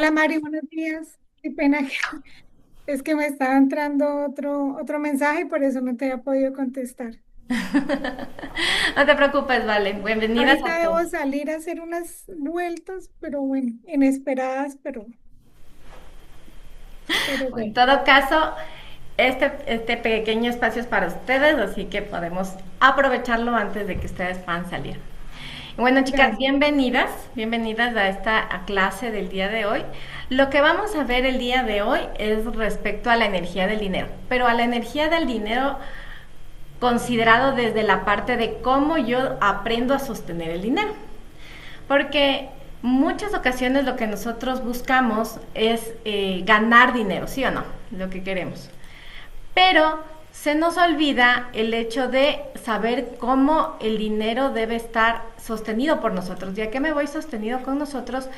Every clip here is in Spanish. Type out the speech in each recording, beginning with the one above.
Hola Mari, buenos días. Qué pena que es que me estaba entrando otro mensaje y por eso no te había podido contestar. No te preocupes, vale. Bienvenidas Ahorita a debo todos. salir a hacer unas vueltas, pero bueno, inesperadas, pero En bueno. todo caso, este pequeño espacio es para ustedes, así que podemos aprovecharlo antes de que ustedes puedan salir. Bueno, chicas, Gracias. bienvenidas a esta clase del día de hoy. Lo que vamos a ver el día de hoy es respecto a la energía del dinero, pero a la energía del dinero considerado desde la parte de cómo yo aprendo a sostener el dinero. Porque muchas ocasiones lo que nosotros buscamos es ganar dinero, ¿sí o no? Lo que queremos. Pero se nos olvida el hecho de saber cómo el dinero debe estar sostenido por nosotros. ¿Y a qué me voy sostenido con nosotros?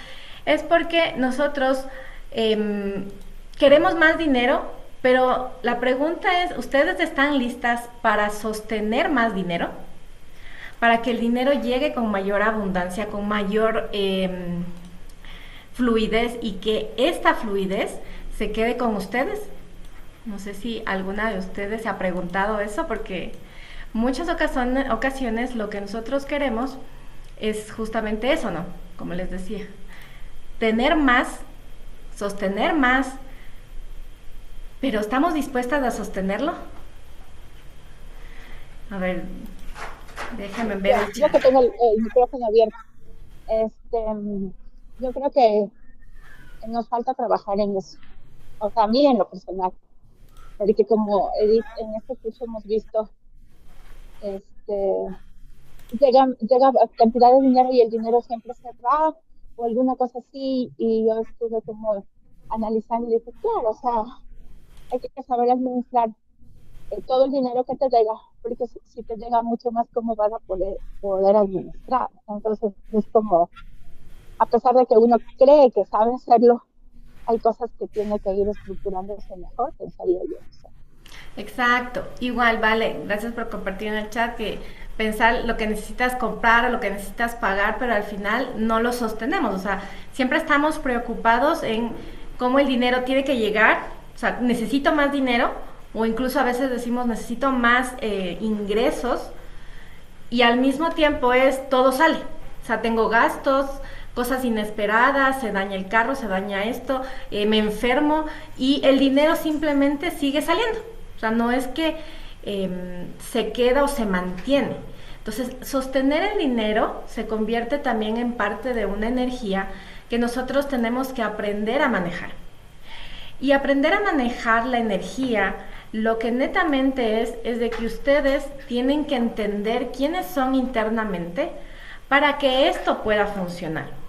Es porque nosotros queremos más dinero, pero la pregunta es, ¿ustedes están listas para sostener más dinero? Para que el dinero llegue con mayor abundancia, con mayor fluidez y que esta fluidez se quede con ustedes. No sé si alguna de ustedes se ha preguntado eso porque muchas ocasiones lo que nosotros queremos es justamente eso, ¿no? Como les decía, tener más, sostener más, pero ¿estamos dispuestas a sostenerlo? A ver, déjenme ver el Yo chat. que tengo el micrófono abierto, este, yo creo que nos falta trabajar en eso. O sea, a mí en lo personal, porque como Edith, en este curso hemos visto, este, llega cantidad de dinero y el dinero siempre se va o alguna cosa así, y yo estuve como analizando y dije, claro, o sea, hay que saber administrar todo el dinero que te llega, porque si te llega mucho más, ¿cómo vas a poder administrar? Entonces, es como a pesar de que uno cree que sabe hacerlo, hay cosas que tiene que ir estructurándose mejor, pensaría yo. O sea, Exacto, igual, vale, gracias por compartir en el chat que pensar lo que necesitas comprar o lo que necesitas pagar, pero al final no lo sostenemos, o sea, siempre estamos preocupados en cómo el dinero tiene que llegar, o sea, necesito más dinero o incluso a veces decimos necesito más ingresos y al mismo tiempo es todo sale, o sea, tengo gastos, cosas inesperadas, se daña el carro, se daña esto, me enfermo y el dinero simplemente sigue saliendo. O sea, no es que se queda o se mantiene. Entonces, sostener el dinero se convierte también en parte de una energía que nosotros tenemos que aprender a manejar. Y aprender a manejar la energía, lo que netamente es de que ustedes tienen que entender quiénes son internamente para que esto pueda funcionar.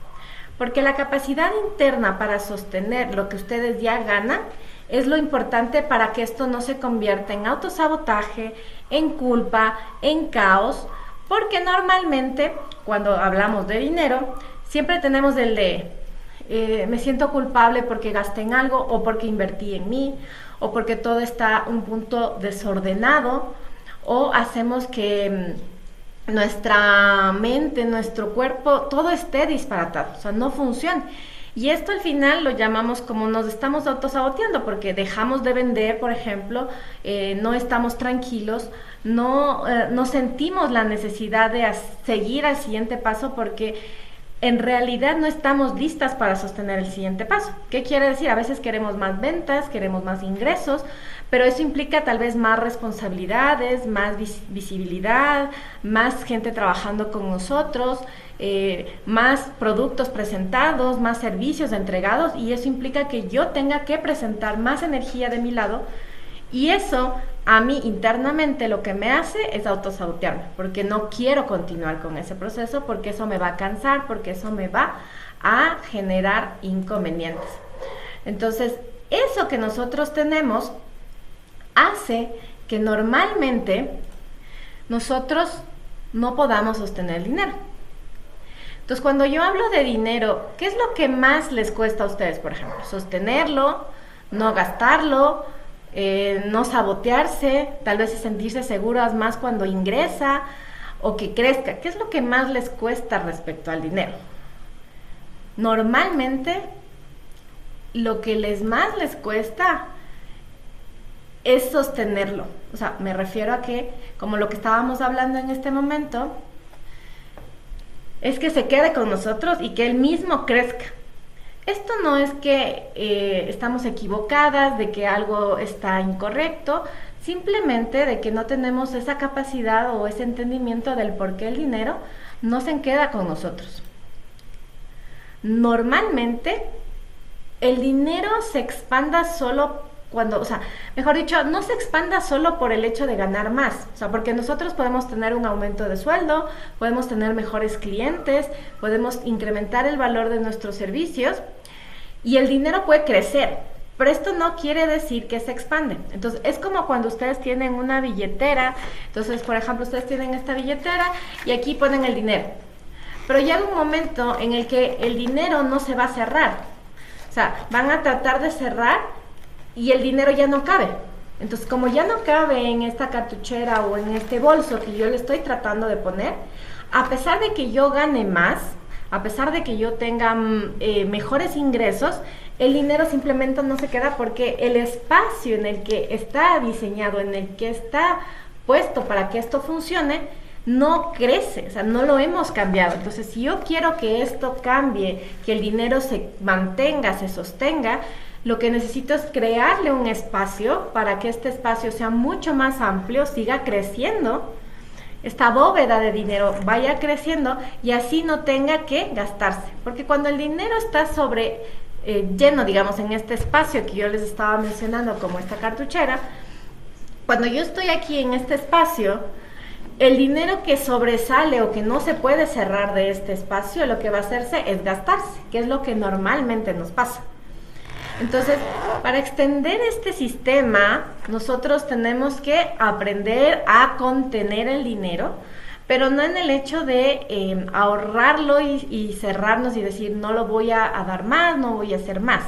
Porque la capacidad interna para sostener lo que ustedes ya ganan es lo importante para que esto no se convierta en autosabotaje, en culpa, en caos, porque normalmente cuando hablamos de dinero siempre tenemos el de me siento culpable porque gasté en algo o porque invertí en mí o porque todo está un punto desordenado o hacemos que nuestra mente, nuestro cuerpo, todo esté disparatado, o sea, no funciona. Y esto al final lo llamamos como nos estamos autosaboteando porque dejamos de vender, por ejemplo, no estamos tranquilos, no sentimos la necesidad de seguir al siguiente paso porque en realidad no estamos listas para sostener el siguiente paso. ¿Qué quiere decir? A veces queremos más ventas, queremos más ingresos, pero eso implica tal vez más responsabilidades, más visibilidad, más gente trabajando con nosotros, más productos presentados, más servicios entregados y eso implica que yo tenga que presentar más energía de mi lado y eso a mí internamente lo que me hace es autosabotearme, porque no quiero continuar con ese proceso, porque eso me va a cansar, porque eso me va a generar inconvenientes. Entonces, eso que nosotros tenemos hace que normalmente nosotros no podamos sostener el dinero. Entonces, cuando yo hablo de dinero, ¿qué es lo que más les cuesta a ustedes, por ejemplo? Sostenerlo, no gastarlo, no sabotearse, tal vez sentirse seguras más cuando ingresa o que crezca. ¿Qué es lo que más les cuesta respecto al dinero? Normalmente lo que más les cuesta es sostenerlo. O sea, me refiero a que, como lo que estábamos hablando en este momento, es que se quede con nosotros y que él mismo crezca. Esto no es que estamos equivocadas, de que algo está incorrecto, simplemente de que no tenemos esa capacidad o ese entendimiento del por qué el dinero no se queda con nosotros. Normalmente el dinero se expanda solo cuando, o sea, mejor dicho, no se expanda solo por el hecho de ganar más, o sea, porque nosotros podemos tener un aumento de sueldo, podemos tener mejores clientes, podemos incrementar el valor de nuestros servicios y el dinero puede crecer, pero esto no quiere decir que se expande. Entonces, es como cuando ustedes tienen una billetera, entonces, por ejemplo, ustedes tienen esta billetera y aquí ponen el dinero, pero llega un momento en el que el dinero no se va a cerrar, o sea, van a tratar de cerrar y el dinero ya no cabe. Entonces, como ya no cabe en esta cartuchera o en este bolso que yo le estoy tratando de poner, a pesar de que yo gane más, a pesar de que yo tenga mejores ingresos, el dinero simplemente no se queda porque el espacio en el que está diseñado, en el que está puesto para que esto funcione, no crece, o sea, no lo hemos cambiado. Entonces, si yo quiero que esto cambie, que el dinero se mantenga, se sostenga, lo que necesito es crearle un espacio para que este espacio sea mucho más amplio, siga creciendo, esta bóveda de dinero vaya creciendo y así no tenga que gastarse. Porque cuando el dinero está lleno, digamos, en este espacio que yo les estaba mencionando como esta cartuchera, cuando yo estoy aquí en este espacio, el dinero que sobresale o que no se puede cerrar de este espacio, lo que va a hacerse es gastarse, que es lo que normalmente nos pasa. Entonces, para extender este sistema, nosotros tenemos que aprender a contener el dinero, pero no en el hecho de ahorrarlo y cerrarnos y decir no lo voy a dar más, no voy a hacer más,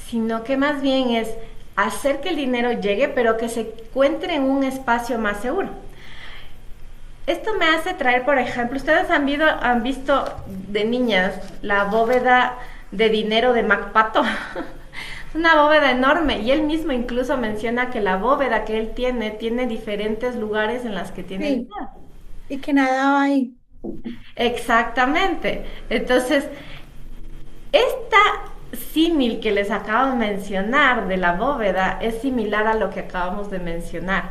sino que más bien es hacer que el dinero llegue, pero que se encuentre en un espacio más seguro. Esto me hace traer, por ejemplo, ustedes han visto de niñas la bóveda de dinero de MacPato. Es una bóveda enorme y él mismo incluso menciona que la bóveda que él tiene diferentes lugares en las que tiene Sí, dinero. y que nadaba ahí. Exactamente. Entonces, esta símil que les acabo de mencionar de la bóveda es similar a lo que acabamos de mencionar.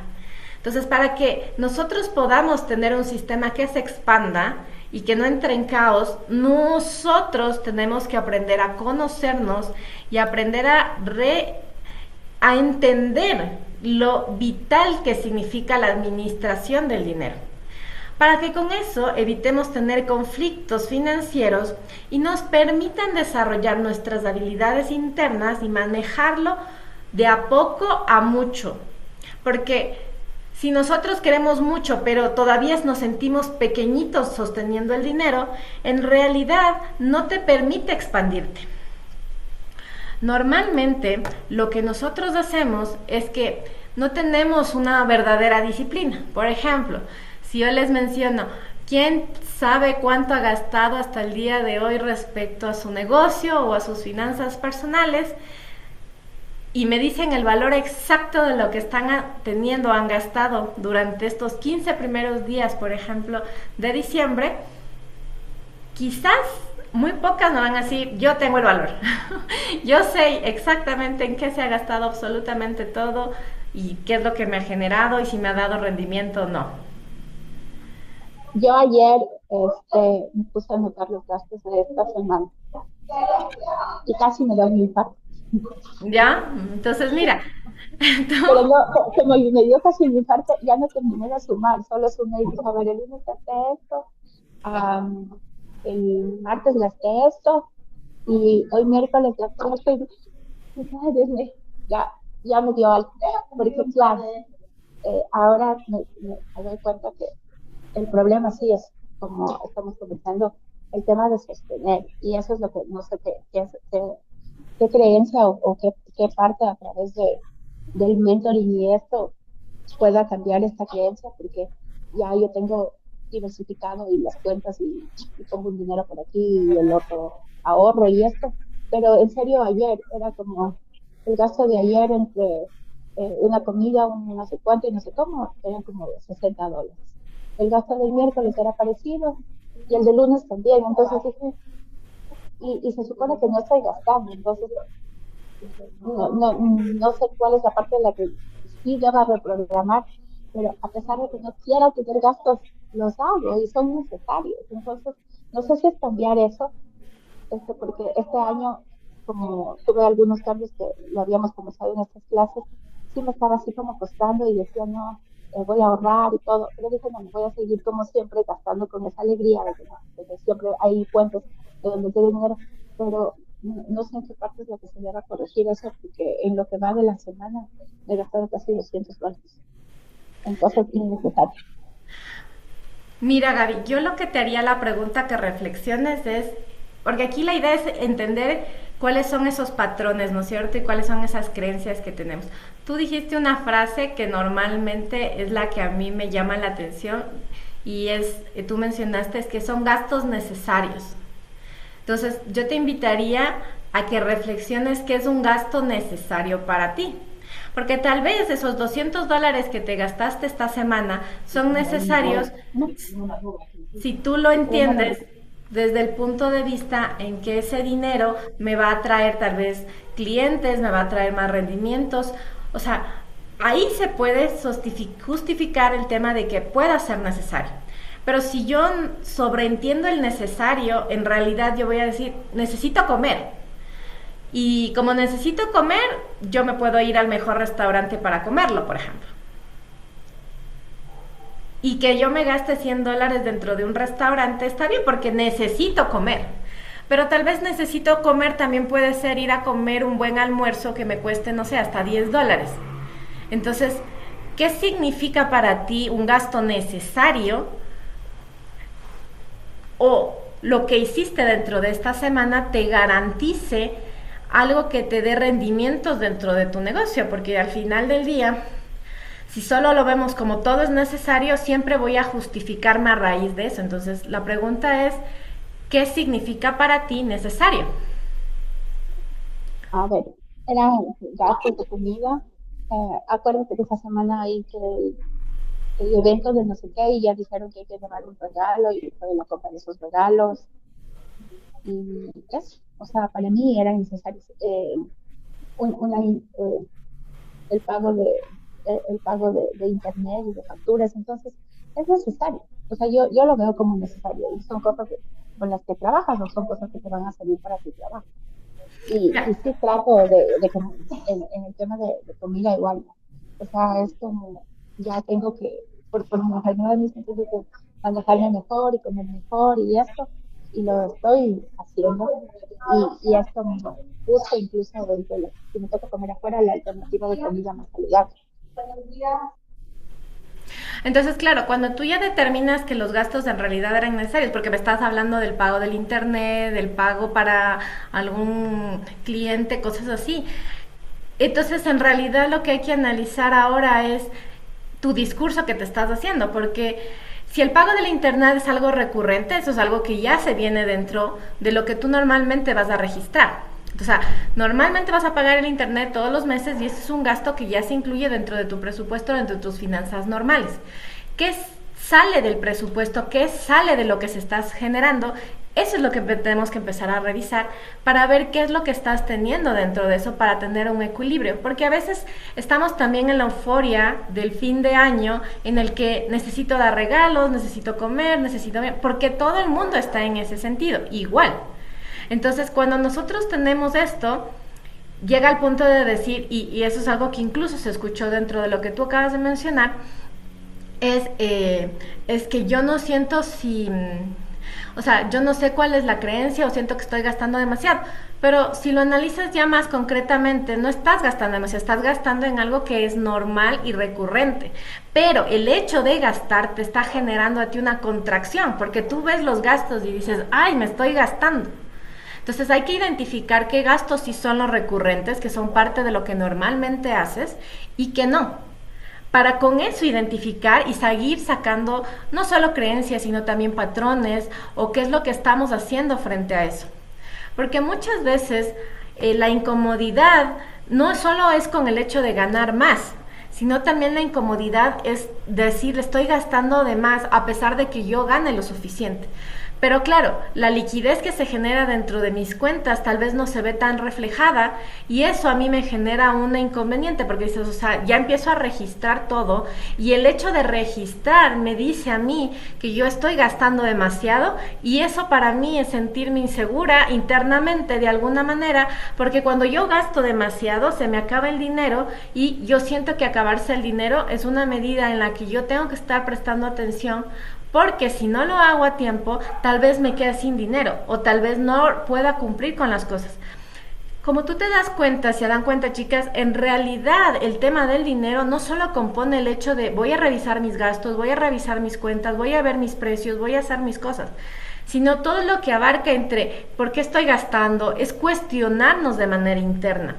Entonces, para que nosotros podamos tener un sistema que se expanda y que no entre en caos, nosotros tenemos que aprender a conocernos y aprender a entender lo vital que significa la administración del dinero, para que con eso evitemos tener conflictos financieros y nos permitan desarrollar nuestras habilidades internas y manejarlo de a poco a mucho. Porque si nosotros queremos mucho, pero todavía nos sentimos pequeñitos sosteniendo el dinero, en realidad no te permite expandirte. Normalmente lo que nosotros hacemos es que no tenemos una verdadera disciplina. Por ejemplo, si yo les menciono, ¿quién sabe cuánto ha gastado hasta el día de hoy respecto a su negocio o a sus finanzas personales? Y me dicen el valor exacto de lo que están teniendo, han gastado durante estos 15 primeros días, por ejemplo, de diciembre, quizás muy pocas me van a decir, yo tengo el valor. Yo sé exactamente en qué se ha gastado absolutamente todo y qué es lo que me ha generado y si me ha dado rendimiento o no. Yo ayer me puse a anotar los gastos de esta semana y casi me da un infarto. ¿Ya? Entonces, mira, Pero tú, no, como me dio casi un infarto, ya no terminé de sumar, solo sumé y dije, a ver, el lunes gasté esto, am, el martes gasté esto, y hoy miércoles gasté esto, y dije, ay, Dios mío, ya, ya me dio algo. Porque claro, ahora me doy cuenta que el problema sí es, como estamos comenzando, el tema de sostener, y eso es lo que no sé qué creencia o qué parte a través del mentoring y esto pueda cambiar esta creencia, porque ya yo tengo diversificado y las cuentas y pongo un dinero por aquí y el otro ahorro y esto, pero en serio ayer era como el gasto de ayer entre una comida, un no sé cuánto y no sé cómo, eran como $60. El gasto del miércoles era parecido y el de lunes también. Entonces dije, y se supone que no estoy gastando, entonces no sé cuál es la parte de la que sí deba reprogramar, pero a pesar de que no quiera tener gastos, los hago y son necesarios. Entonces, no sé si es cambiar eso, porque este año, como tuve algunos cambios que lo habíamos comenzado en estas clases, sí me estaba así como costando y decía, no, voy a ahorrar y todo, pero dije, no, me voy a seguir como siempre gastando con esa alegría de que siempre hay fuentes de donde te dinero, pero no sé en qué parte es la que se deba corregir eso, porque en lo que va de la semana me he gastado casi $200 en cosas innecesarias. Mira, Gaby, yo lo que te haría la pregunta que reflexiones es, porque aquí la idea es entender cuáles son esos patrones, ¿no es cierto? Y cuáles son esas creencias que tenemos. Tú dijiste una frase que normalmente es la que a mí me llama la atención y es, tú mencionaste, es que son gastos necesarios. Entonces, yo te invitaría a que reflexiones qué es un gasto necesario para ti. Porque tal vez esos $200 que te gastaste esta semana son necesarios si tú lo entiendes desde el punto de vista en que ese dinero me va a traer tal vez clientes, me va a traer más rendimientos. O sea, ahí se puede justificar el tema de que pueda ser necesario. Pero si yo sobreentiendo el necesario, en realidad yo voy a decir, necesito comer. Y como necesito comer, yo me puedo ir al mejor restaurante para comerlo, por ejemplo. Y que yo me gaste $100 dentro de un restaurante está bien porque necesito comer. Pero tal vez necesito comer también puede ser ir a comer un buen almuerzo que me cueste, no sé, hasta $10. Entonces, ¿qué significa para ti un gasto necesario o lo que hiciste dentro de esta semana te garantice algo que te dé rendimientos dentro de tu negocio? Porque al final del día, si solo lo vemos como todo es necesario, siempre voy a justificarme a raíz de eso. Entonces, la pregunta es, ¿qué significa para ti necesario? A ver, eran gastos de comida. Acuérdate que esta semana hay que el evento de no sé qué y ya dijeron que hay que llevar un regalo y fue la compra de esos regalos y eso, o sea, para mí era necesario una, el pago el pago de internet y de facturas, entonces es necesario, o sea, yo lo veo como necesario y son cosas con las que trabajas, no son cosas que te van a servir para tu trabajo. Y sí trato de que en el tema de comida igual, ¿no? O sea, es como, ya tengo que, por manejarme de mis tengo que manejarme mejor y comer mejor y esto, y lo estoy haciendo, y esto me gusta incluso dentro de si me toca comer afuera, la alternativa de comida más saludable. Entonces, claro, cuando tú ya determinas que los gastos en realidad eran necesarios, porque me estás hablando del pago del internet, del pago para algún cliente, cosas así, entonces en realidad lo que hay que analizar ahora es tu discurso que te estás haciendo, porque si el pago del internet es algo recurrente, eso es algo que ya se viene dentro de lo que tú normalmente vas a registrar. O sea, normalmente vas a pagar el internet todos los meses y ese es un gasto que ya se incluye dentro de tu presupuesto, dentro de tus finanzas normales. ¿Qué sale del presupuesto? ¿Qué sale de lo que se estás generando? Eso es lo que tenemos que empezar a revisar para ver qué es lo que estás teniendo dentro de eso para tener un equilibrio. Porque a veces estamos también en la euforia del fin de año en el que necesito dar regalos, necesito comer, necesito... porque todo el mundo está en ese sentido, igual. Entonces, cuando nosotros tenemos esto, llega al punto de decir, y eso es algo que incluso se escuchó dentro de lo que tú acabas de mencionar, es que yo no siento si... O sea, yo no sé cuál es la creencia o siento que estoy gastando demasiado, pero si lo analizas ya más concretamente, no estás gastando demasiado, estás gastando en algo que es normal y recurrente, pero el hecho de gastar te está generando a ti una contracción, porque tú ves los gastos y dices, ay, me estoy gastando. Entonces hay que identificar qué gastos sí son los recurrentes, que son parte de lo que normalmente haces, y que no, para con eso identificar y seguir sacando no solo creencias, sino también patrones o qué es lo que estamos haciendo frente a eso. porque muchas veces la incomodidad no solo es con el hecho de ganar más, sino también la incomodidad es decir, estoy gastando de más a pesar de que yo gane lo suficiente. Pero claro, la liquidez que se genera dentro de mis cuentas tal vez no se ve tan reflejada y eso a mí me genera un inconveniente porque dices, o sea, ya empiezo a registrar todo y el hecho de registrar me dice a mí que yo estoy gastando demasiado y eso para mí es sentirme insegura internamente de alguna manera porque cuando yo gasto demasiado se me acaba el dinero y yo siento que acabarse el dinero es una medida en la que yo tengo que estar prestando atención porque si no lo hago a tiempo, tal vez me quede sin dinero o tal vez no pueda cumplir con las cosas. Como tú te das cuenta, se dan cuenta chicas, en realidad el tema del dinero no solo compone el hecho de voy a revisar mis gastos, voy a revisar mis cuentas, voy a ver mis precios, voy a hacer mis cosas, sino todo lo que abarca entre por qué estoy gastando, es cuestionarnos de manera interna.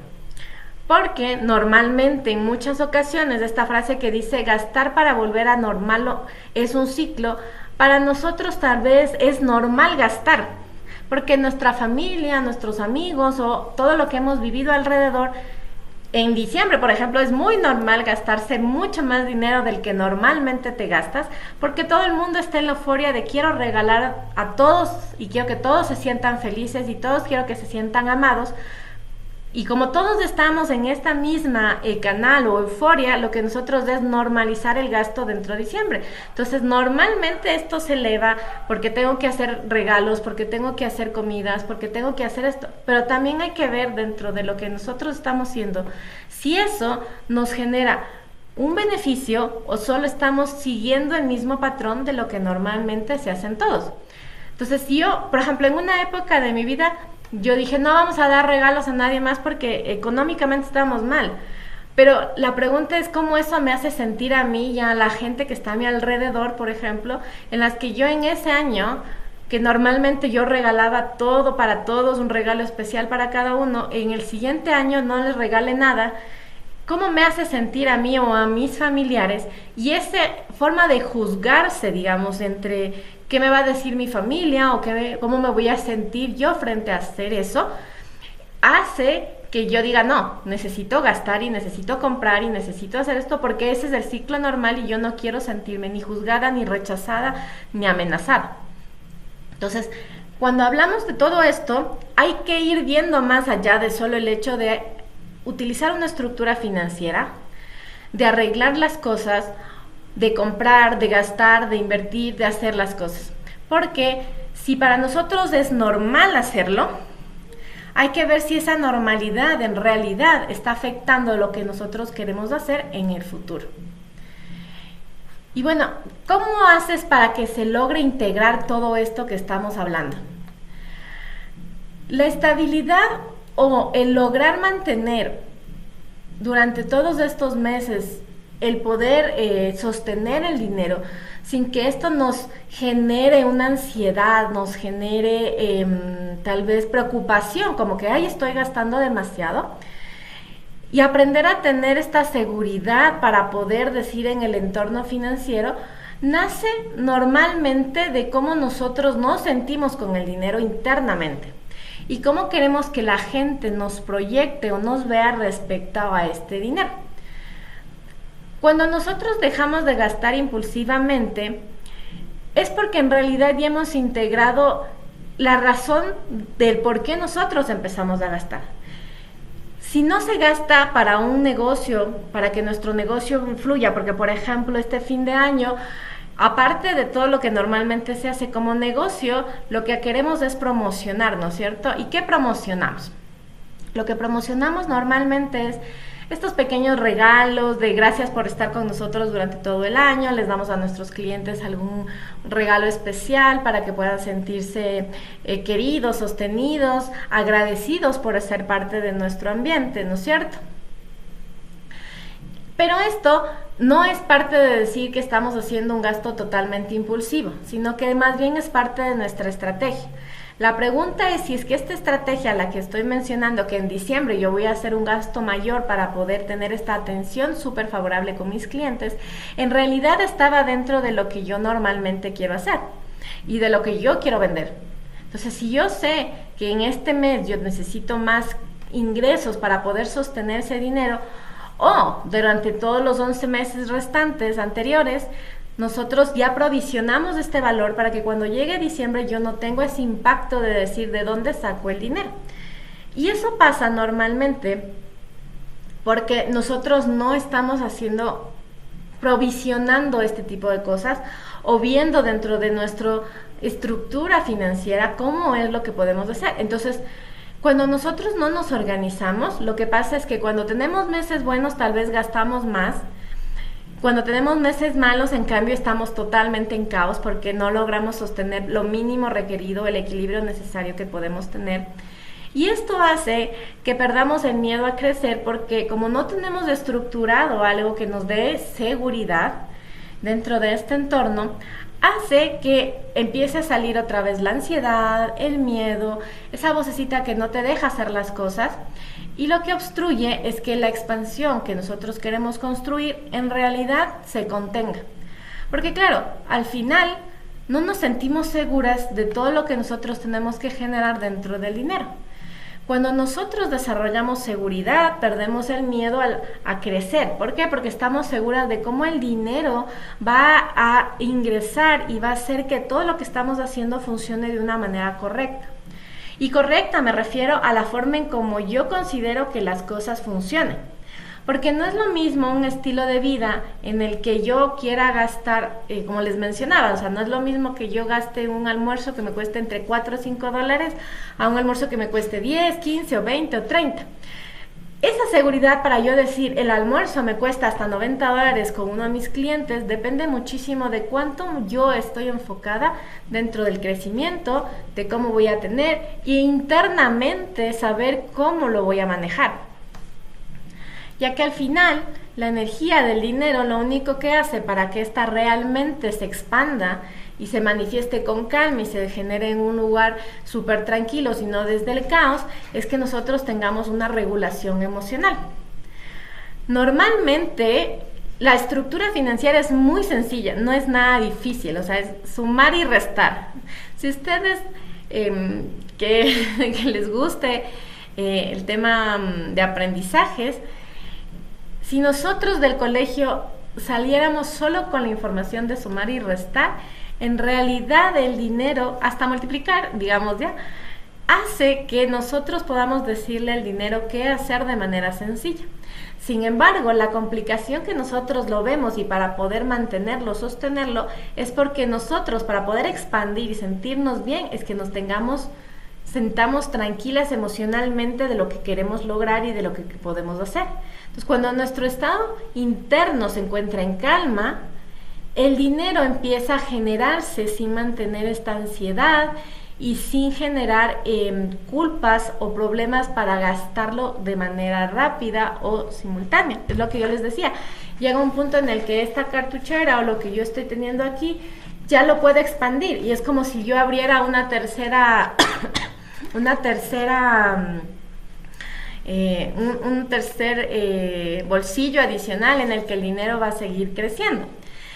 Porque normalmente en muchas ocasiones esta frase que dice gastar para volver a normal es un ciclo, para nosotros tal vez es normal gastar, porque nuestra familia, nuestros amigos o todo lo que hemos vivido alrededor, en diciembre, por ejemplo, es muy normal gastarse mucho más dinero del que normalmente te gastas, porque todo el mundo está en la euforia de quiero regalar a todos y quiero que todos se sientan felices y todos quiero que se sientan amados. Y como todos estamos en esta misma canal o euforia, lo que nosotros es normalizar el gasto dentro de diciembre. Entonces, normalmente esto se eleva porque tengo que hacer regalos, porque tengo que hacer comidas, porque tengo que hacer esto. Pero también hay que ver dentro de lo que nosotros estamos haciendo, si eso nos genera un beneficio o solo estamos siguiendo el mismo patrón de lo que normalmente se hacen todos. Entonces, si yo, por ejemplo, en una época de mi vida, yo dije, no vamos a dar regalos a nadie más porque económicamente estamos mal. Pero la pregunta es cómo eso me hace sentir a mí y a la gente que está a mi alrededor, por ejemplo, en las que yo en ese año, que normalmente yo regalaba todo para todos, un regalo especial para cada uno, en el siguiente año no les regale nada. ¿Cómo me hace sentir a mí o a mis familiares? Y esa forma de juzgarse, digamos, entre qué me va a decir mi familia o cómo me voy a sentir yo frente a hacer eso, hace que yo diga, no, necesito gastar y necesito comprar y necesito hacer esto porque ese es el ciclo normal y yo no quiero sentirme ni juzgada, ni rechazada, ni amenazada. Entonces, cuando hablamos de todo esto, hay que ir viendo más allá de solo el hecho de utilizar una estructura financiera, de arreglar las cosas, de comprar, de gastar, de invertir, de hacer las cosas. Porque si para nosotros es normal hacerlo, hay que ver si esa normalidad en realidad está afectando lo que nosotros queremos hacer en el futuro. Y bueno, ¿cómo haces para que se logre integrar todo esto que estamos hablando? La estabilidad o el lograr mantener durante todos estos meses el poder sostener el dinero sin que esto nos genere una ansiedad, nos genere tal vez preocupación, como que, ay, estoy gastando demasiado, y aprender a tener esta seguridad para poder decir en el entorno financiero, nace normalmente de cómo nosotros nos sentimos con el dinero internamente y cómo queremos que la gente nos proyecte o nos vea respecto a este dinero. Cuando nosotros dejamos de gastar impulsivamente, es porque en realidad ya hemos integrado la razón del por qué nosotros empezamos a gastar. Si no se gasta para un negocio, para que nuestro negocio fluya, porque por ejemplo este fin de año, aparte de todo lo que normalmente se hace como negocio, lo que queremos es promocionar, ¿no es cierto? ¿Y qué promocionamos? Lo que promocionamos normalmente es estos pequeños regalos de gracias por estar con nosotros durante todo el año, les damos a nuestros clientes algún regalo especial para que puedan sentirse queridos, sostenidos, agradecidos por ser parte de nuestro ambiente, ¿no es cierto? Pero esto no es parte de decir que estamos haciendo un gasto totalmente impulsivo, sino que más bien es parte de nuestra estrategia. La pregunta es si es que esta estrategia, la que estoy mencionando, que en diciembre yo voy a hacer un gasto mayor para poder tener esta atención súper favorable con mis clientes, en realidad estaba dentro de lo que yo normalmente quiero hacer y de lo que yo quiero vender. Entonces, si yo sé que en este mes yo necesito más ingresos para poder sostener ese dinero, o durante todos los 11 meses restantes anteriores, nosotros ya provisionamos este valor para que cuando llegue diciembre yo no tengo ese impacto de decir de dónde saco el dinero. Y eso pasa normalmente porque nosotros no estamos provisionando este tipo de cosas o viendo dentro de nuestra estructura financiera cómo es lo que podemos hacer. Entonces, cuando nosotros no nos organizamos, lo que pasa es que cuando tenemos meses buenos tal vez gastamos más. Cuando tenemos meses malos, en cambio, estamos totalmente en caos porque no logramos sostener lo mínimo requerido, el equilibrio necesario que podemos tener. Y esto hace que perdamos el miedo a crecer porque como no tenemos estructurado algo que nos dé seguridad dentro de este entorno, hace que empiece a salir otra vez la ansiedad, el miedo, esa vocecita que no te deja hacer las cosas, y lo que obstruye es que la expansión que nosotros queremos construir en realidad se contenga. Porque claro, al final no nos sentimos seguras de todo lo que nosotros tenemos que generar dentro del dinero. Cuando nosotros desarrollamos seguridad, perdemos el miedo a crecer. ¿Por qué? Porque estamos seguras de cómo el dinero va a ingresar y va a hacer que todo lo que estamos haciendo funcione de una manera correcta. Y correcta me refiero a la forma en cómo yo considero que las cosas funcionen. Porque no es lo mismo un estilo de vida en el que yo quiera gastar, como les mencionaba, o sea, no es lo mismo que yo gaste un almuerzo que me cueste entre 4 o 5 dólares a un almuerzo que me cueste 10, 15 o 20 o 30. Esa seguridad para yo decir, el almuerzo me cuesta hasta 90 dólares con uno de mis clientes, depende muchísimo de cuánto yo estoy enfocada dentro del crecimiento, de cómo voy a tener e internamente saber cómo lo voy a manejar. Ya que al final la energía del dinero lo único que hace para que ésta realmente se expanda y se manifieste con calma y se genere en un lugar súper tranquilo, sino desde el caos, es que nosotros tengamos una regulación emocional. Normalmente la estructura financiera es muy sencilla, no es nada difícil, o sea, es sumar y restar. Si ustedes que les guste el tema de aprendizajes, si nosotros del colegio saliéramos solo con la información de sumar y restar, en realidad el dinero, hasta multiplicar, digamos ya, hace que nosotros podamos decirle al dinero qué hacer de manera sencilla. Sin embargo, la complicación que nosotros lo vemos y para poder mantenerlo, sostenerlo, es porque nosotros, para poder expandir y sentirnos bien, es que sentamos tranquilas emocionalmente de lo que queremos lograr y de lo que podemos hacer. Entonces, cuando nuestro estado interno se encuentra en calma, el dinero empieza a generarse sin mantener esta ansiedad y sin generar culpas o problemas para gastarlo de manera rápida o simultánea. Es lo que yo les decía. Llega un punto en el que esta cartuchera o lo que yo estoy teniendo aquí ya lo puede expandir y es como si yo abriera un tercer bolsillo adicional en el que el dinero va a seguir creciendo.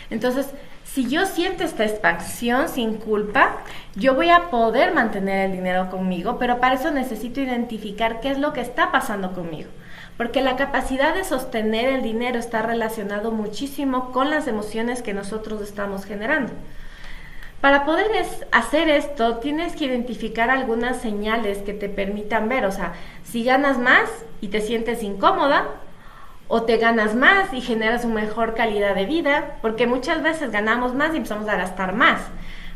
Entonces, si yo siento esta expansión sin culpa, yo voy a poder mantener el dinero conmigo, pero para eso necesito identificar qué es lo que está pasando conmigo. Porque la capacidad de sostener el dinero está relacionado muchísimo con las emociones que nosotros estamos generando. Para poder hacer esto, tienes que identificar algunas señales que te permitan ver, o sea, si ganas más y te sientes incómoda, o te ganas más y generas una mejor calidad de vida, porque muchas veces ganamos más y empezamos a gastar más.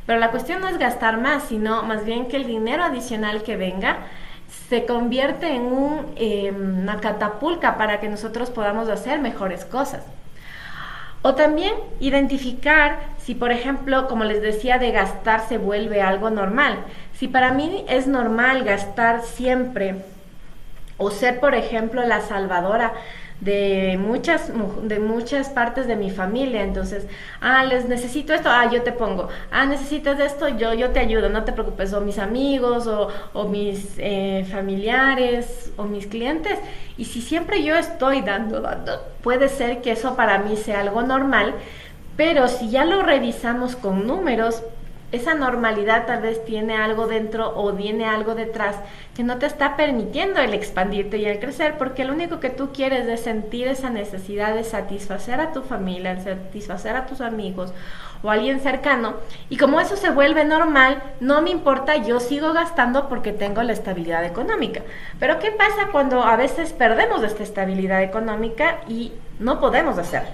Pero la cuestión no es gastar más, sino más bien que el dinero adicional que venga se convierte en una catapulta para que nosotros podamos hacer mejores cosas. O también identificar si, por ejemplo, como les decía, de gastar se vuelve algo normal. Si para mí es normal gastar siempre o ser, por ejemplo, la salvadora de muchas partes de mi familia, entonces, les necesito esto, yo te pongo, necesitas esto, yo te ayudo, no te preocupes, o mis amigos, o mis familiares, o mis clientes, y si siempre yo estoy dando, puede ser que eso para mí sea algo normal, pero si ya lo revisamos con números, esa normalidad tal vez tiene algo dentro o tiene algo detrás que no te está permitiendo el expandirte y el crecer, porque lo único que tú quieres es sentir esa necesidad de satisfacer a tu familia, satisfacer a tus amigos o a alguien cercano, y como eso se vuelve normal, no me importa, yo sigo gastando porque tengo la estabilidad económica. Pero ¿qué pasa cuando a veces perdemos esta estabilidad económica y no podemos hacerlo?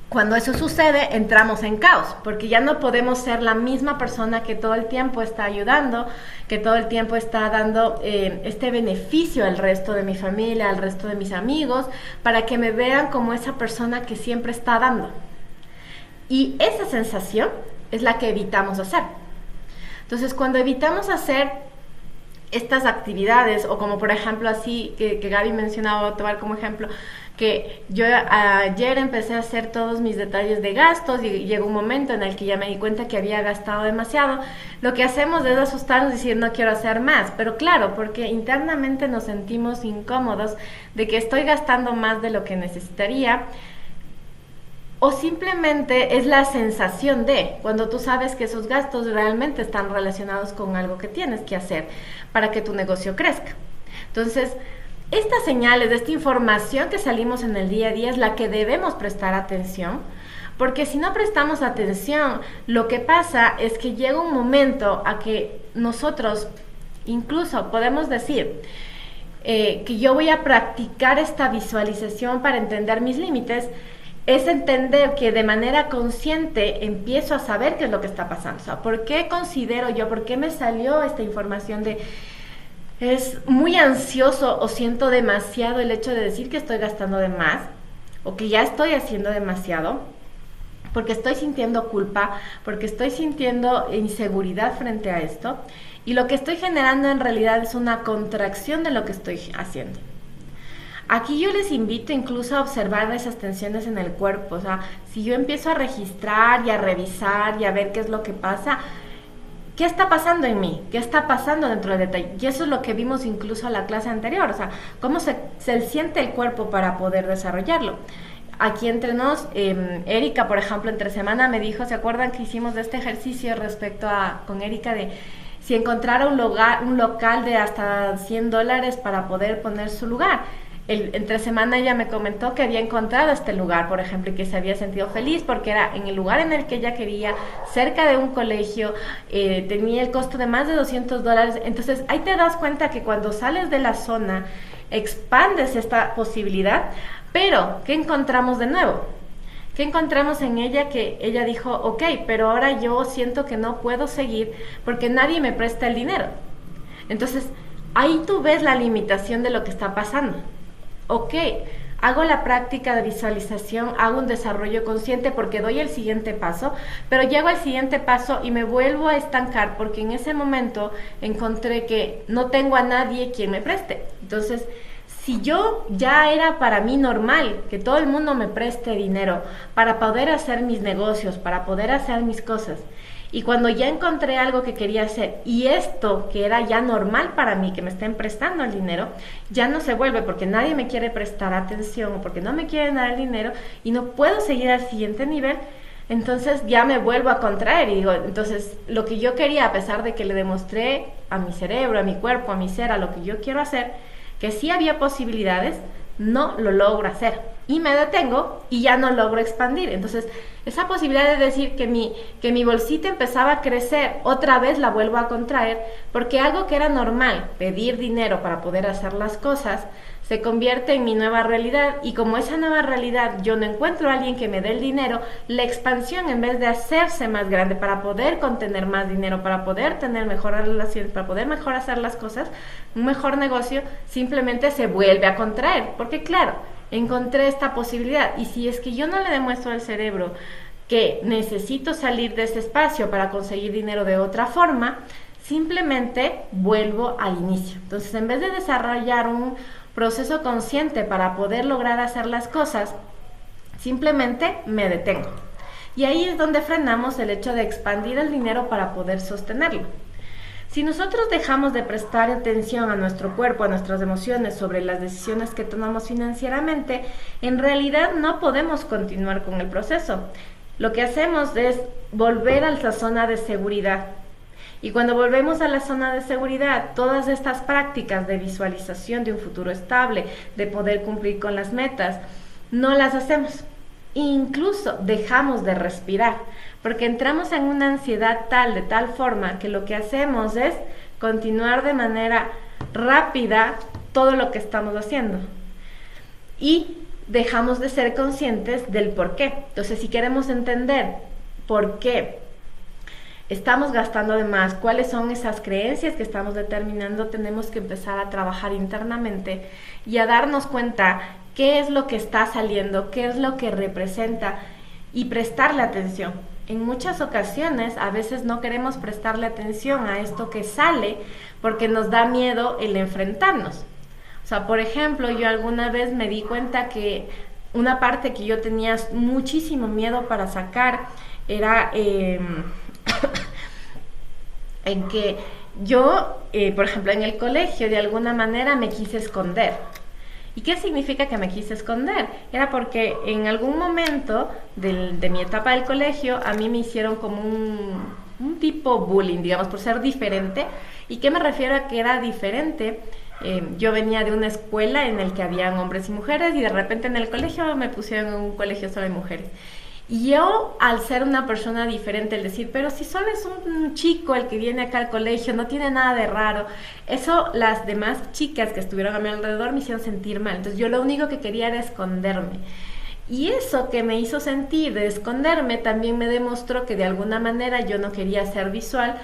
Cuando eso sucede, entramos en caos, porque ya no podemos ser la misma persona que todo el tiempo está ayudando, que todo el tiempo está dando este beneficio al resto de mi familia, al resto de mis amigos, para que me vean como esa persona que siempre está dando. Y esa sensación es la que evitamos hacer. Entonces, cuando evitamos hacer estas actividades, o como por ejemplo así que Gaby mencionaba, voy a tomar como ejemplo, que yo ayer empecé a hacer todos mis detalles de gastos y llegó un momento en el que ya me di cuenta que había gastado demasiado. Lo que hacemos es asustarnos y decir no quiero hacer más, pero claro, porque internamente nos sentimos incómodos de que estoy gastando más de lo que necesitaría, o simplemente es la sensación de cuando tú sabes que esos gastos realmente están relacionados con algo que tienes que hacer para que tu negocio crezca. Entonces, estas señales, esta información que salimos en el día a día es la que debemos prestar atención, porque si no prestamos atención, lo que pasa es que llega un momento a que nosotros incluso podemos decir que yo voy a practicar esta visualización para entender mis límites. Es entender que de manera consciente empiezo a saber qué es lo que está pasando. O sea, ¿por qué considero yo, por qué me salió esta información de es muy ansioso o siento demasiado el hecho de decir que estoy gastando de más o que ya estoy haciendo demasiado? Porque estoy sintiendo culpa, porque estoy sintiendo inseguridad frente a esto, y lo que estoy generando en realidad es una contracción de lo que estoy haciendo. Aquí yo les invito incluso a observar esas tensiones en el cuerpo. O sea, si yo empiezo a registrar y a revisar y a ver qué es lo que pasa, ¿qué está pasando en mí? ¿Qué está pasando dentro del detalle? Y eso es lo que vimos incluso en la clase anterior. O sea, cómo se siente el cuerpo para poder desarrollarlo. Aquí entre nos, Erika, por ejemplo, entre semana me dijo, ¿se acuerdan que hicimos de este ejercicio respecto a, con Erika, de si encontrara un local de hasta $100 para poder poner su lugar? Entre semana ella me comentó que había encontrado este lugar, por ejemplo, y que se había sentido feliz porque era en el lugar en el que ella quería, cerca de un colegio, tenía el costo de más de $200. Entonces ahí te das cuenta que cuando sales de la zona expandes esta posibilidad. Pero ¿qué encontramos de nuevo? ¿Qué encontramos en ella? Que ella dijo, ok, pero ahora yo siento que no puedo seguir porque nadie me presta el dinero. Entonces ahí tú ves la limitación de lo que está pasando. Ok, hago la práctica de visualización, hago un desarrollo consciente porque doy el siguiente paso, pero llego al siguiente paso y me vuelvo a estancar porque en ese momento encontré que no tengo a nadie quien me preste. Entonces, si yo ya era para mí normal que todo el mundo me preste dinero para poder hacer mis negocios, para poder hacer mis cosas, y cuando ya encontré algo que quería hacer y esto que era ya normal para mí, que me estén prestando el dinero, ya no se vuelve porque nadie me quiere prestar atención o porque no me quieren dar el dinero y no puedo seguir al siguiente nivel, entonces ya me vuelvo a contraer y digo, entonces lo que yo quería, a pesar de que le demostré a mi cerebro, a mi cuerpo, a mi ser, a lo que yo quiero hacer, que sí había posibilidades, no lo logro hacer y me detengo y ya no logro expandir. Entonces esa posibilidad de decir que mi bolsita empezaba a crecer, otra vez la vuelvo a contraer, porque algo que era normal, pedir dinero para poder hacer las cosas, se convierte en mi nueva realidad, y como esa nueva realidad yo no encuentro a alguien que me dé el dinero, la expansión, en vez de hacerse más grande para poder contener más dinero, para poder tener mejores relaciones, para poder mejor hacer las cosas, un mejor negocio, simplemente se vuelve a contraer, porque claro, encontré esta posibilidad. Y si es que yo no le demuestro al cerebro que necesito salir de ese espacio para conseguir dinero de otra forma, simplemente vuelvo al inicio. Entonces, en vez de desarrollar un proceso consciente para poder lograr hacer las cosas, simplemente me detengo. Y ahí es donde frenamos el hecho de expandir el dinero para poder sostenerlo. Si nosotros dejamos de prestar atención a nuestro cuerpo, a nuestras emociones sobre las decisiones que tomamos financieramente, en realidad no podemos continuar con el proceso. lo que hacemos es volver a esa zona de seguridad. Y cuando volvemos a la zona de seguridad, todas estas prácticas de visualización de un futuro estable, de poder cumplir con las metas, no las hacemos. Incluso dejamos de respirar, porque entramos en una ansiedad tal, de tal forma, que lo que hacemos es continuar de manera rápida todo lo que estamos haciendo. Y dejamos de ser conscientes del por qué. Entonces, si queremos entender por qué estamos gastando de más, cuáles son esas creencias que estamos determinando, tenemos que empezar a trabajar internamente y a darnos cuenta qué es lo que está saliendo, qué es lo que representa y prestarle atención. En muchas ocasiones, a veces no queremos prestarle atención a esto que sale porque nos da miedo el enfrentarnos. O sea, por ejemplo, yo alguna vez me di cuenta que una parte que yo tenía muchísimo miedo para sacar era en que yo, por ejemplo, en el colegio de alguna manera me quise esconder. ¿Y qué significa que me quise esconder? Era porque en algún momento de mi etapa del colegio a mí me hicieron como un tipo bullying, digamos, por ser diferente. ¿Y qué me refiero a que era diferente? Yo venía de una escuela en la que habían hombres y mujeres y de repente en el colegio me pusieron en un colegio solo de mujeres. Y yo, al ser una persona diferente, el decir, pero si solo es un chico el que viene acá al colegio, no tiene nada de raro, eso las demás chicas que estuvieron a mi alrededor me hicieron sentir mal. Entonces yo lo único que quería era esconderme. Y eso que me hizo sentir de esconderme también me demostró que de alguna manera yo no quería ser visual,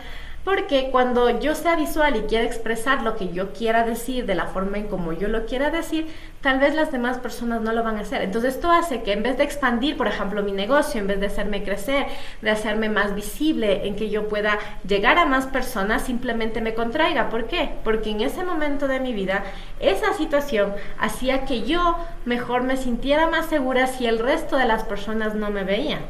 porque cuando yo sea visual y quiera expresar lo que yo quiera decir de la forma en como yo lo quiera decir, tal vez las demás personas no lo van a hacer. Entonces esto hace que en vez de expandir, por ejemplo, mi negocio, en vez de hacerme crecer, de hacerme más visible, en que yo pueda llegar a más personas, simplemente me contraiga. ¿Por qué? Porque en ese momento de mi vida, esa situación hacía que yo mejor me sintiera más segura si el resto de las personas no me veían.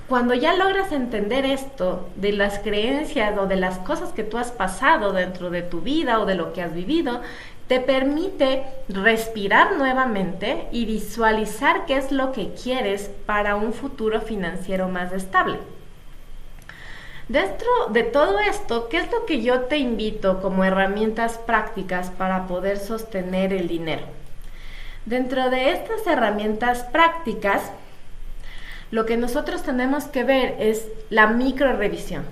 Cuando ya logras entender esto de las creencias o de las cosas que tú has pasado dentro de tu vida o de lo que has vivido, te permite respirar nuevamente y visualizar qué es lo que quieres para un futuro financiero más estable. Dentro de todo esto, ¿qué es lo que yo te invito como herramientas prácticas para poder sostener el dinero? Dentro de estas herramientas prácticas, lo que nosotros tenemos que ver es la micro revisión,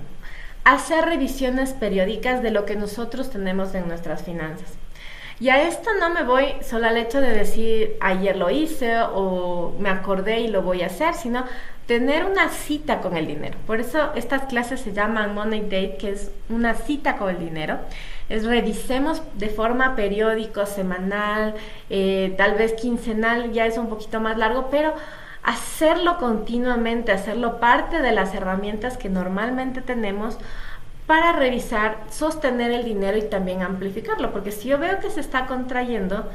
hacer revisiones periódicas de lo que nosotros tenemos en nuestras finanzas. Y a esto no me voy solo al hecho de decir ayer lo hice o me acordé y lo voy a hacer, sino tener una cita con el dinero. Por eso estas clases se llaman Money Date, que es una cita con el dinero. Es revisemos de forma periódica, semanal, tal vez quincenal, ya es un poquito más largo, pero hacerlo continuamente, hacerlo parte de las herramientas que normalmente tenemos para revisar, sostener el dinero y también amplificarlo, porque si yo veo que se está contrayendo,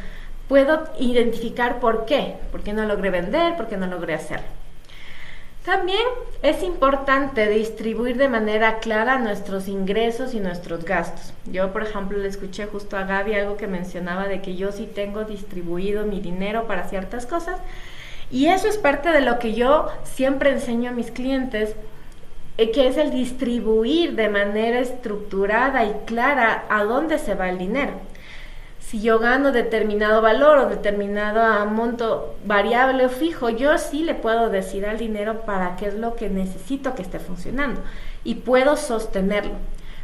puedo identificar por qué no logré vender, por qué no logré hacerlo. También es importante distribuir de manera clara nuestros ingresos y nuestros gastos. Yo, por ejemplo, le escuché justo a Gaby algo que mencionaba de que yo sí tengo distribuido mi dinero para ciertas cosas, y eso es parte de lo que yo siempre enseño a mis clientes, que es el distribuir de manera estructurada y clara a dónde se va el dinero. Si yo gano determinado valor o determinado monto variable o fijo, yo sí le puedo decir al dinero para qué es lo que necesito que esté funcionando y puedo sostenerlo.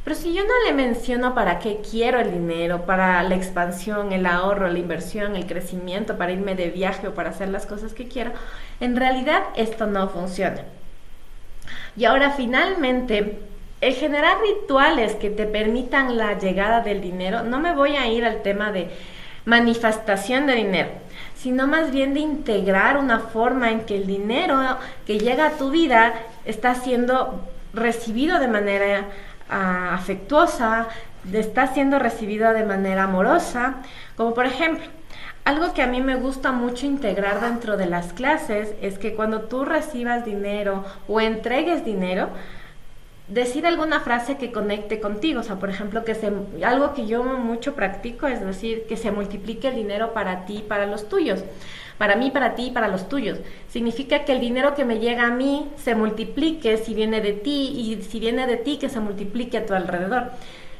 Pero si yo no le menciono para qué quiero el dinero, para la expansión, el ahorro, la inversión, el crecimiento, para irme de viaje o para hacer las cosas que quiero, en realidad esto no funciona. Y ahora finalmente, el generar rituales que te permitan la llegada del dinero, no me voy a ir al tema de manifestación de dinero, sino más bien de integrar una forma en que el dinero que llega a tu vida está siendo recibido de manera afectuosa, está siendo recibido de manera amorosa, como por ejemplo, algo que a mí me gusta mucho integrar dentro de las clases es que cuando tú recibas dinero o entregues dinero, decir alguna frase que conecte contigo, o sea, por ejemplo, algo que yo mucho practico es decir que se multiplique el dinero para ti y para los tuyos. Para mí, para ti y para los tuyos. Significa que el dinero que me llega a mí se multiplique si viene de ti, y si viene de ti que se multiplique a tu alrededor.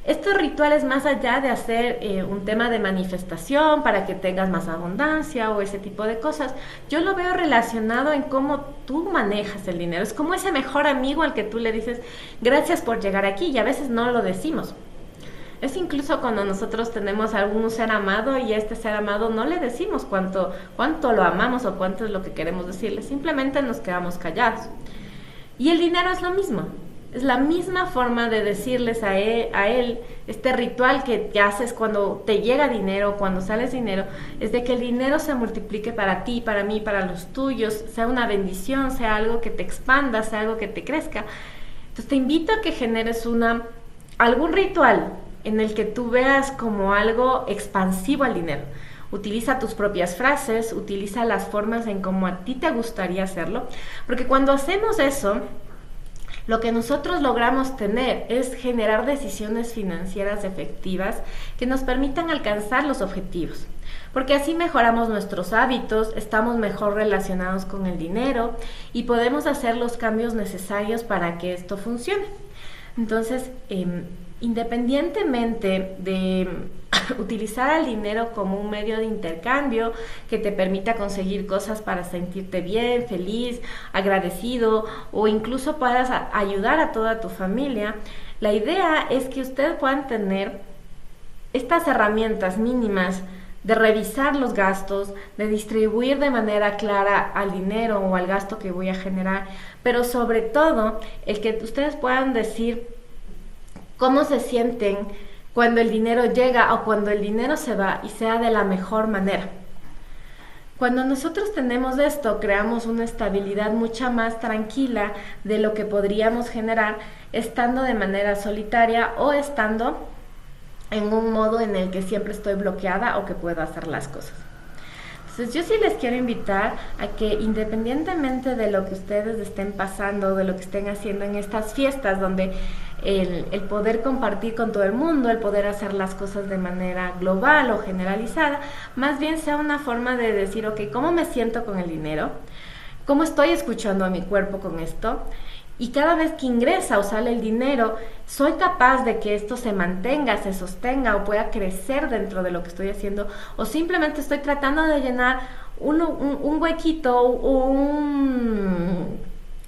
Estos rituales, más allá de hacer un tema de manifestación para que tengas más abundancia o ese tipo de cosas, yo lo veo relacionado en cómo tú manejas el dinero. Es como ese mejor amigo al que tú le dices gracias por llegar aquí, y a veces no lo decimos. Es incluso cuando nosotros tenemos a algún ser amado y a este ser amado no le decimos cuánto lo amamos o cuánto es lo que queremos decirle, simplemente nos quedamos callados. Y el dinero es lo mismo. Es la misma forma de decirles a él este ritual que haces cuando te llega dinero, cuando sales dinero, es de que el dinero se multiplique para ti, para mí, para los tuyos, sea una bendición, sea algo que te expanda, sea algo que te crezca. Entonces te invito a que generes algún ritual en el que tú veas como algo expansivo al dinero. Utiliza tus propias frases, utiliza las formas en cómo a ti te gustaría hacerlo, porque cuando hacemos eso, lo que nosotros logramos tener es generar decisiones financieras efectivas que nos permitan alcanzar los objetivos. Porque así mejoramos nuestros hábitos, estamos mejor relacionados con el dinero y podemos hacer los cambios necesarios para que esto funcione. Entonces, independientemente de utilizar el dinero como un medio de intercambio que te permita conseguir cosas para sentirte bien, feliz, agradecido, o incluso puedas ayudar a toda tu familia, la idea es que ustedes puedan tener estas herramientas mínimas de revisar los gastos, de distribuir de manera clara al dinero o al gasto que voy a generar, pero sobre todo el que ustedes puedan decir cómo se sienten cuando el dinero llega o cuando el dinero se va, y sea de la mejor manera. Cuando nosotros tenemos esto, creamos una estabilidad mucha más tranquila de lo que podríamos generar estando de manera solitaria o estando en un modo en el que siempre estoy bloqueada o que puedo hacer las cosas. Entonces yo sí les quiero invitar a que, independientemente de lo que ustedes estén pasando, de lo que estén haciendo en estas fiestas, donde el poder compartir con todo el mundo, el poder hacer las cosas de manera global o generalizada, más bien sea una forma de decir, ok, ¿cómo me siento con el dinero? ¿Cómo estoy escuchando a mi cuerpo con esto? Y cada vez que ingresa o sale el dinero, soy capaz de que esto se mantenga, se sostenga o pueda crecer dentro de lo que estoy haciendo, o simplemente estoy tratando de llenar un huequito o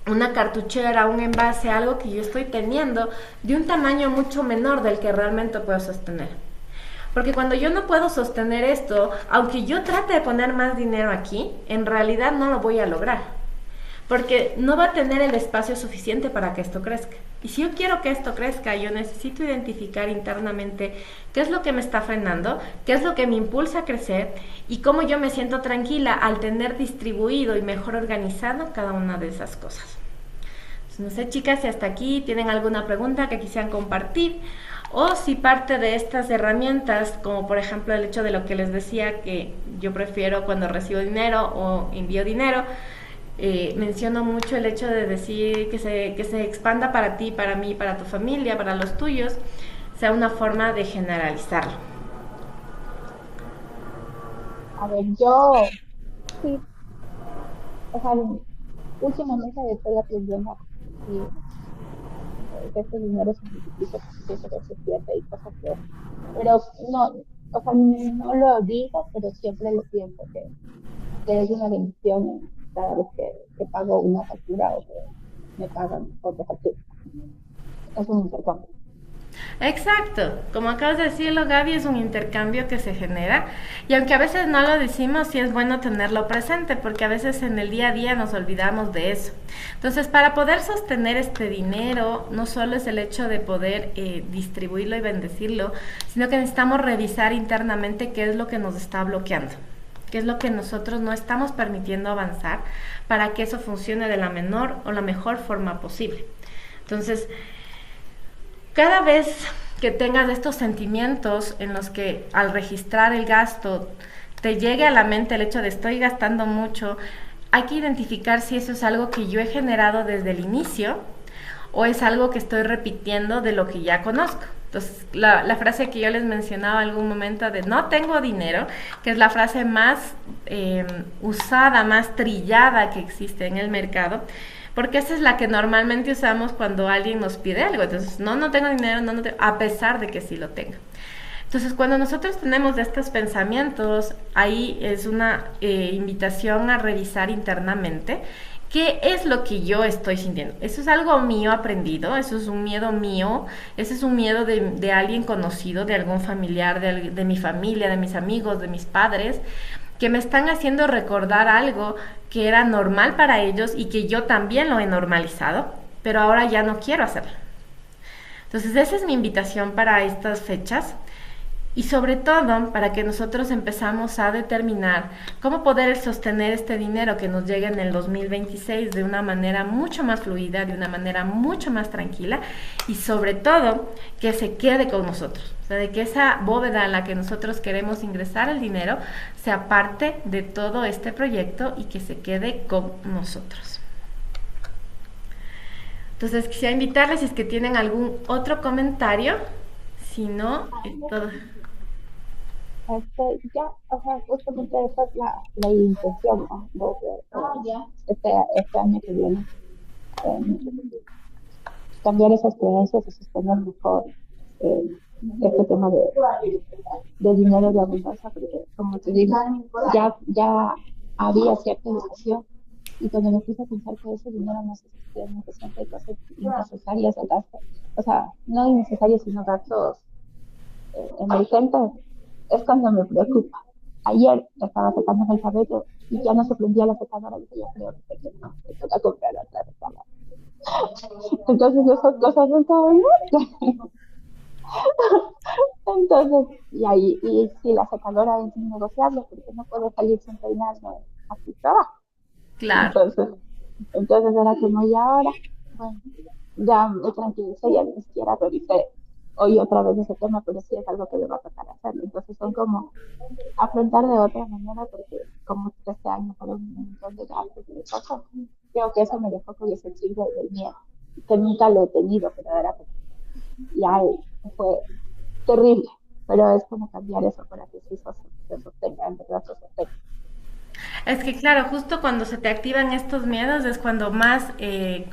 una cartuchera, un envase, algo que yo estoy teniendo de un tamaño mucho menor del que realmente puedo sostener. Porque cuando yo no puedo sostener esto, aunque yo trate de poner más dinero aquí, en realidad no lo voy a lograr. Porque no va a tener el espacio suficiente para que esto crezca. Y si yo quiero que esto crezca, yo necesito identificar internamente qué es lo que me está frenando, qué es lo que me impulsa a crecer y cómo yo me siento tranquila al tener distribuido y mejor organizado cada una de esas cosas. Entonces, no sé, chicas, si hasta aquí tienen alguna pregunta que quisieran compartir, o si parte de estas herramientas, como por ejemplo el hecho de lo que les decía, que yo prefiero cuando recibo dinero o envío dinero, menciono mucho el hecho de decir que se expanda para ti, para mí, para tu familia, para los tuyos, sea una forma de generalizarlo. A ver, yo sí, o sea, últimamente estoy aprendiendo que este dinero se multiplica, porque eso es cierto y cosas que, pero no, o sea, no lo digo, pero siempre lo pienso que es una bendición cada vez que pago una factura o que me pagan otra factura. Es un intercambio. Exacto, como acabas de decirlo, Gaby, es un intercambio que se genera, y aunque a veces no lo decimos, sí es bueno tenerlo presente, porque a veces en el día a día nos olvidamos de eso. Entonces, para poder sostener este dinero, no solo es el hecho de poder distribuirlo y bendecirlo, sino que necesitamos revisar internamente qué es lo que nos está bloqueando, qué es lo que nosotros no estamos permitiendo avanzar para que eso funcione de la menor o la mejor forma posible. Entonces, cada vez que tengas estos sentimientos en los que al registrar el gasto te llegue a la mente el hecho de estoy gastando mucho, hay que identificar si eso es algo que yo he generado desde el inicio o es algo que estoy repitiendo de lo que ya conozco. Entonces, la frase que yo les mencionaba en algún momento de no tengo dinero, que es la frase más usada, más trillada que existe en el mercado, porque esa es la que normalmente usamos cuando alguien nos pide algo. Entonces, no tengo dinero, no tengo, a pesar de que sí lo tenga. Entonces, cuando nosotros tenemos estos pensamientos, ahí es una invitación a revisar internamente qué es lo que yo estoy sintiendo. Eso es algo mío aprendido, eso es un miedo mío, ese es un miedo de alguien conocido, de algún familiar, de mi familia, de mis amigos, de mis padres, que me están haciendo recordar algo que era normal para ellos y que yo también lo he normalizado, pero ahora ya no quiero hacerlo. Entonces, esa es mi invitación para estas fechas. Y sobre todo para que nosotros empezamos a determinar cómo poder sostener este dinero que nos llegue en el 2026 de una manera mucho más fluida, de una manera mucho más tranquila y sobre todo que se quede con nosotros. O sea, de que esa bóveda en la que nosotros queremos ingresar el dinero sea parte de todo este proyecto y que se quede con nosotros. Entonces quisiera invitarles si es que tienen algún otro comentario. Si no, es todo. Ya, o sea, justamente esa es la intención, ¿no? Este año que viene, cambiar esas creencias y sostener mejor eh, este tema de dinero de abundancia, porque como te digo, ya había cierta educación y cuando me puse a pensar que ese dinero no se tiene que siempre hay cosas innecesarias al gasto, o sea, no innecesarios sino gastos emergentes, es cuando me preocupa. Ayer estaba secándome el cabello y ya no se prendía la secadora y dije, ya creo que no, me toca comprar otra secadora. Entonces esas cosas no estaban bien. Entonces, y si la secadora es innegociable, porque no puedo salir sin peinarme aquí trabajo. Claro. Entonces era como, y ahora, bueno, ya me tranquilicé, ya ni siquiera revisé hoy otra vez ese tema, pero sí es algo que me va a tocar hacerlo. Entonces son como afrontar de otra manera, porque como este año fueron un montón de gastos y de cosas, creo que eso me dejó con ese chip del miedo, que nunca lo he tenido, pero era que ya fue terrible, pero es como cambiar eso para que sí se sostenga, en verdad se sostenga. Es que claro, justo cuando se te activan estos miedos es cuando más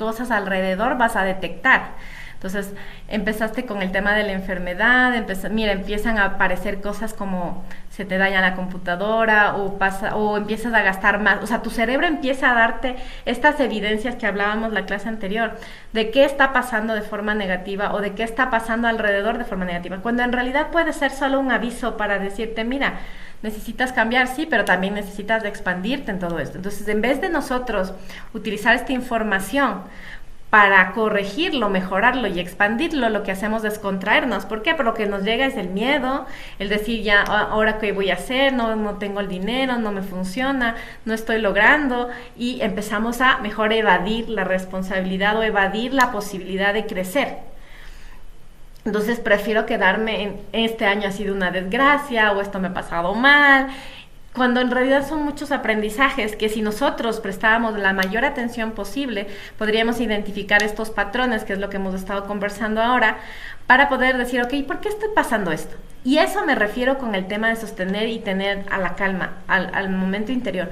cosas alrededor vas a detectar. Entonces, empezaste con el tema de la enfermedad, mira, empiezan a aparecer cosas como se te daña la computadora o empiezas a gastar más, o sea, tu cerebro empieza a darte estas evidencias que hablábamos la clase anterior, de qué está pasando de forma negativa o de qué está pasando alrededor de forma negativa, cuando en realidad puede ser solo un aviso para decirte, mira, necesitas cambiar, sí, pero también necesitas expandirte en todo esto. Entonces, en vez de nosotros utilizar esta información para corregirlo, mejorarlo y expandirlo, lo que hacemos es contraernos. ¿Por qué? Porque lo que nos llega es el miedo, el decir ya, ahora qué voy a hacer, no tengo el dinero, no me funciona, no estoy logrando, y empezamos a mejor evadir la responsabilidad o evadir la posibilidad de crecer. Entonces prefiero quedarme en este año ha sido una desgracia o esto me ha pasado mal, cuando en realidad son muchos aprendizajes que si nosotros prestábamos la mayor atención posible, podríamos identificar estos patrones, que es lo que hemos estado conversando ahora, para poder decir, ok, ¿por qué estoy pasando esto? Y eso me refiero con el tema de sostener y tener a la calma, al momento interior.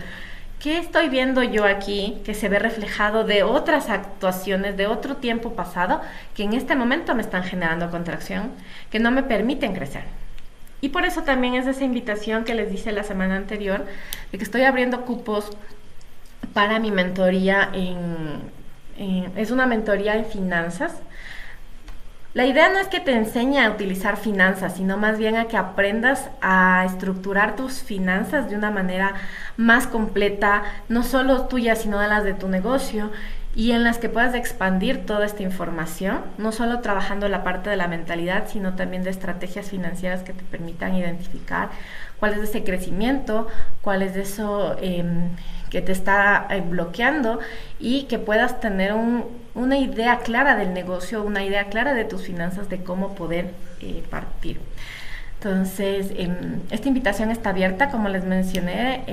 ¿Qué estoy viendo yo aquí que se ve reflejado de otras actuaciones de otro tiempo pasado que en este momento me están generando contracción, que no me permiten crecer? Y por eso también es esa invitación que les hice la semana anterior, de que estoy abriendo cupos para mi mentoría es una mentoría en finanzas. La idea no es que te enseñe a utilizar finanzas, sino más bien a que aprendas a estructurar tus finanzas de una manera más completa, no solo tuya, sino de las de tu negocio, y en las que puedas expandir toda esta información, no solo trabajando la parte de la mentalidad, sino también de estrategias financieras que te permitan identificar cuál es ese crecimiento, cuál es eso que te está bloqueando, y que puedas tener una idea clara del negocio, una idea clara de tus finanzas, de cómo poder partir. Entonces, esta invitación está abierta, como les mencioné,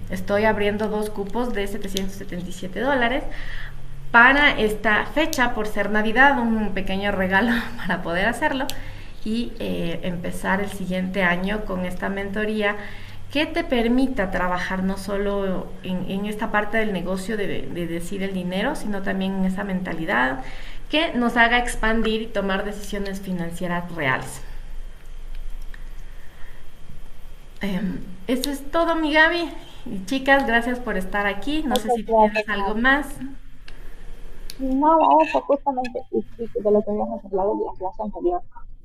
estoy abriendo 2 cupos de $777 para esta fecha, por ser Navidad, un pequeño regalo para poder hacerlo y empezar el siguiente año con esta mentoría que te permita trabajar no solo en esta parte del negocio de decir el dinero, sino también en esa mentalidad que nos haga expandir y tomar decisiones financieras reales. Eso es todo, mi Gaby. Y chicas, gracias por estar aquí. No sé Muchas si tienes gracias, algo Mari. más. Nada, eso justamente, y de lo que habíamos hablado en la clase anterior,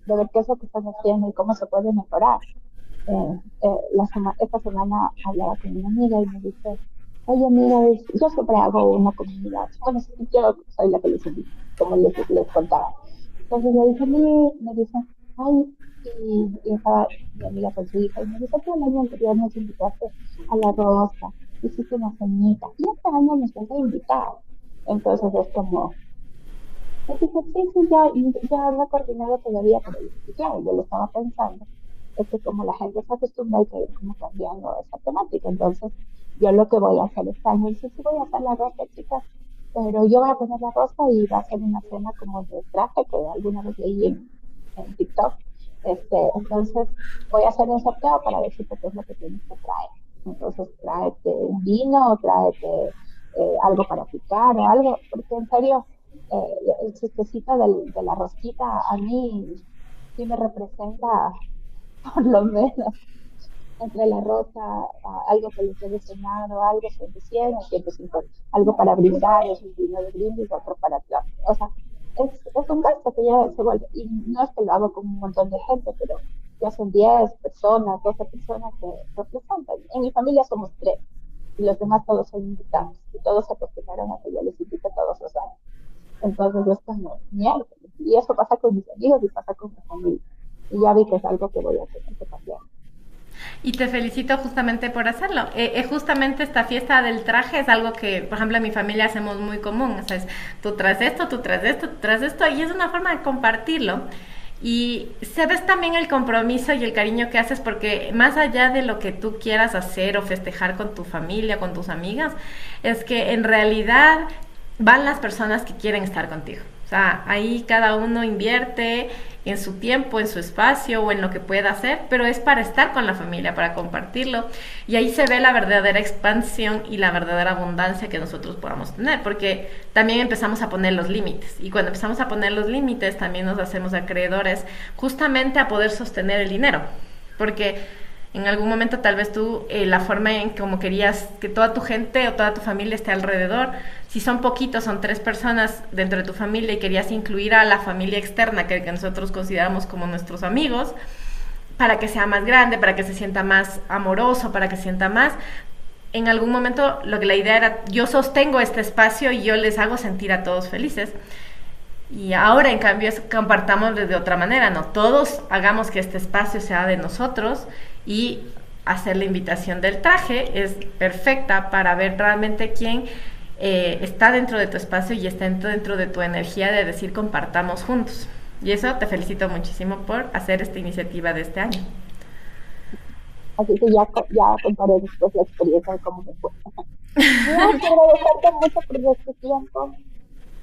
de ver qué es lo que están haciendo y cómo se puede mejorar. Esta semana hablaba con una amiga y me dice, oye, mira, yo siempre hago una comunidad. Bueno, sí, yo soy la que les invito, como les contaba. Entonces le dije, me dice, ay, y estaba mi amiga con su hija y me dice, tú el año anterior nos invitaste a la rosca, hiciste una cenita, y este año nos vas a invitar. Entonces es como, me dije, sí, sí, ya no he coordinado todavía, pero y claro, yo lo estaba pensando, es que como la gente se acostumbra hay que ir como cambiando esa temática. Entonces, yo lo que voy a hacer este año es, sí, sí voy a hacer la rosca, chicas, pero yo voy a poner la rosca y va a ser una cena como de traje que alguna vez leí en TikTok. Entonces, voy a hacer un sorteo para decirte qué es lo que tienes que traer. Entonces, tráete un vino, tráete algo para picar o algo, porque en serio, el chistecito de la rosquita a mí sí me representa por lo menos entre la rosa, algo que les debe cenar o algo, son de 100 o 150, algo para brindar, es un vino de brindis, otro para, o sea, es un gasto que ya se vuelve, y no es que lo hago con un montón de gente, pero ya son 10 personas, 12 personas que representan. En mi familia somos 3 y los demás todos son invitados y todos se acostumbraron a que yo les invite todos los años. Entonces es como mierda. Y eso pasa con mis amigos y pasa con mi familia. Y ya vi que es algo que voy a tener que cambiar. Y te felicito justamente por hacerlo. Justamente esta fiesta del traje es algo que, por ejemplo, en mi familia hacemos muy común. O sea, es, tú traes esto, tú traes esto, tú traes esto, y es una forma de compartirlo. Y se ves también el compromiso y el cariño que haces, porque más allá de lo que tú quieras hacer o festejar con tu familia, con tus amigas, es que en realidad van las personas que quieren estar contigo. O sea, ahí cada uno invierte en su tiempo, en su espacio o en lo que pueda hacer, pero es para estar con la familia, para compartirlo. Y ahí se ve la verdadera expansión y la verdadera abundancia que nosotros podamos tener, porque también empezamos a poner los límites. Y cuando empezamos a poner los límites, también nos hacemos acreedores justamente a poder sostener el dinero. Porque en algún momento tal vez tú, la forma en como querías que toda tu gente o toda tu familia esté alrededor, si son poquitos, son 3 personas dentro de tu familia y querías incluir a la familia externa que nosotros consideramos como nuestros amigos, para que sea más grande, para que se sienta más amoroso, para que se sienta más, en algún momento lo que la idea era, yo sostengo este espacio y yo les hago sentir a todos felices. Y ahora, en cambio, compartamos de otra manera, ¿no? Todos hagamos que este espacio sea de nosotros, y hacer la invitación del traje es perfecta para ver realmente quién está dentro de tu espacio y está dentro de tu energía de decir compartamos juntos. Y eso te felicito muchísimo por hacer esta iniciativa de este año. Así que ya contaré después la experiencia de cómo me fue. No, quiero agradecerte mucho por este tiempo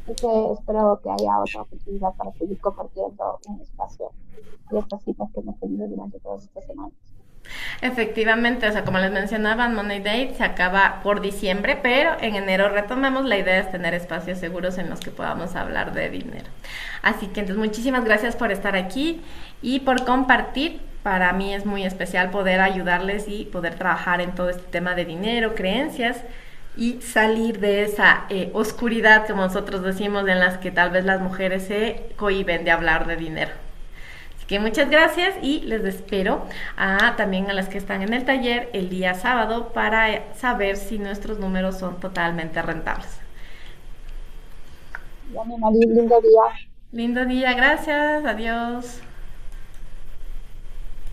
y que espero que haya otra oportunidad para seguir compartiendo un espacio y estas citas que hemos tenido durante todas estas semanas. Efectivamente, o sea, como les mencionaba, Money Date se acaba por diciembre, pero en enero retomemos. La idea es tener espacios seguros en los que podamos hablar de dinero. Así que entonces muchísimas gracias por estar aquí y por compartir. Para mí es muy especial poder ayudarles y poder trabajar en todo este tema de dinero, creencias, y salir de esa oscuridad, como nosotros decimos, en las que tal vez las mujeres se cohíben de hablar de dinero. Que muchas gracias y les espero también a las que están en el taller el día sábado para saber si nuestros números son totalmente rentables. Ya, mi María, lindo día. Lindo día, gracias, adiós.